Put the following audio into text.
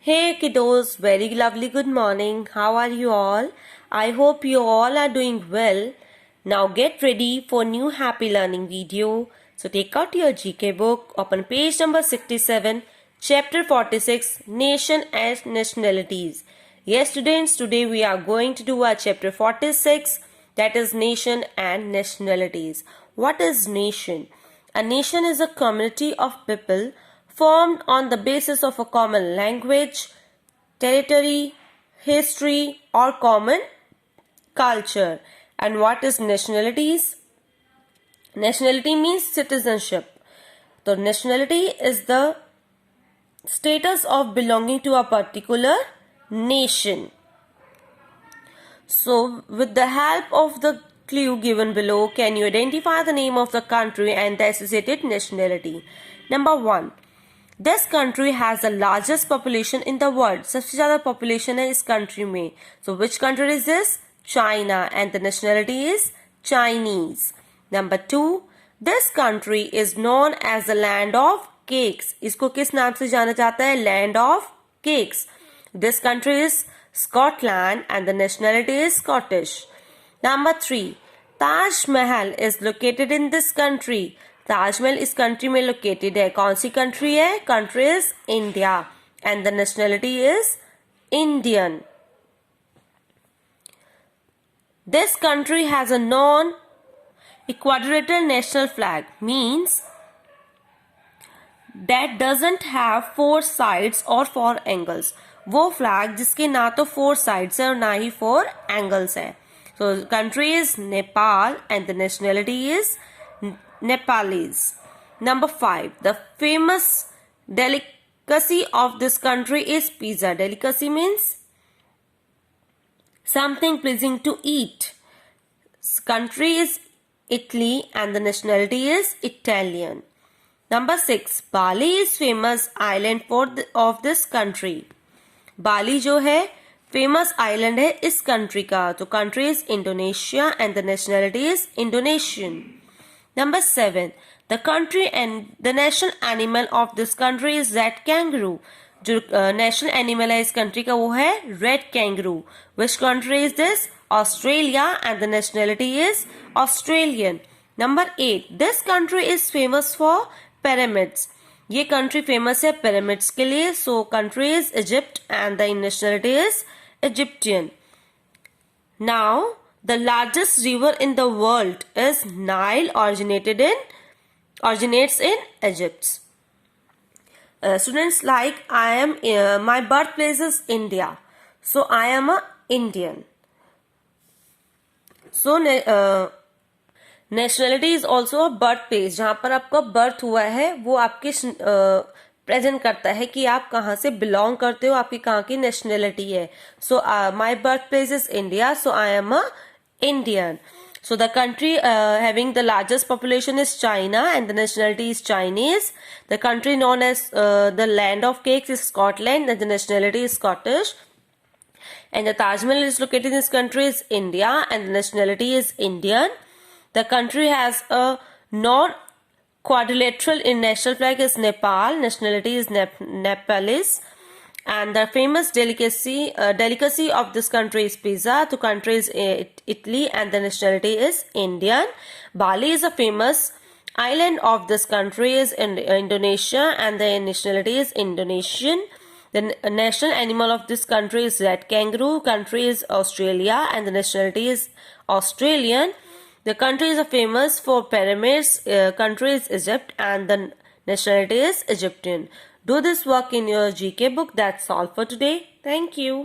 Hey kiddos, very lovely good morning. How are you all? I hope you all are doing well. Now get ready for new happy learning video. So take out your GK book, open page number 67, chapter 46, Nation and Nationalities. Yes students, today we are going to do our chapter 46, that is Nation and Nationalities. What is nation? A nation is a community of people formed on the basis of a common language, territory, history, or common culture. And what is nationalities? Nationality means citizenship. So nationality is the status of belonging to a particular nation. So with the help of the clue given below, can you identify the name of the country and the associated nationality? Number 1. This country has the largest population in the world. सबसे ज़्यादा population है इस country में. So which country is this? China, and the nationality is Chinese. Number 2. This country is known as the land of cakes. इसको किस नाम से जाना जाता है? Land of cakes. This country is Scotland, and the nationality is Scottish. Number 3. Taj Mahal is located in this country. Taj Mahal इस country में located है. कौन सी कंट्री है? Country is India, and the nationality is Indian. This country has a non quadrilateral national flag, means that doesn't have 4 sides और 4 angles. वो flag जिसके ना तो 4 साइड्स है और ना ही 4 एंगल्स है. सो country is Nepal, and the nationality is Nepalese. Number 5. The famous delicacy of this country is pizza. Delicacy means something pleasing to eat. Country is Italy, and the nationality is Italian. Number 6. Bali is famous island of this country. Bali जो है famous island है इस country का. तो country is Indonesia, and the nationality is Indonesian. Number 7. The country and the national animal of this country is red kangaroo. जो national animal है इस country का वो है red kangaroo. Which country is this? Australia, and the nationality is Australian. Number 8. This country is famous for pyramids. ये country famous है pyramids के लिए. So country is Egypt, and the nationality is Egyptian. Now the largest river in the world is Nile, originates in Egypt. Students, like I am, my birthplace is India, so I am a Indian. So nationality is also a birthplace. जहाँ पर आपका birth हुआ है वो आपके present करता है कि आप कहाँ से बिलोंग करते हो, आपकी कहाँ की नेशनलिटी है. So my birth place is India, so I am a Indian. So the country having the largest population is China, and the nationality is Chinese. The country known as the land of cakes is Scotland, and the nationality is Scottish. And the Taj Mahal is located in this country is India, and the nationality is Indian. The country has a non-quadrilateral in national flag is Nepal, nationality is Nepalese. And the famous delicacy of this country is pizza. The country is Italy, and the nationality is Indian. Bali is a famous island of this country is Indonesia, and the nationality is Indonesian. The national animal of this country is red kangaroo. Country is Australia, and the nationality is Australian. The country is famous for pyramids. Country is Egypt, and the nationality is Egyptian. Do this work in your GK book. That's all for today. Thank you.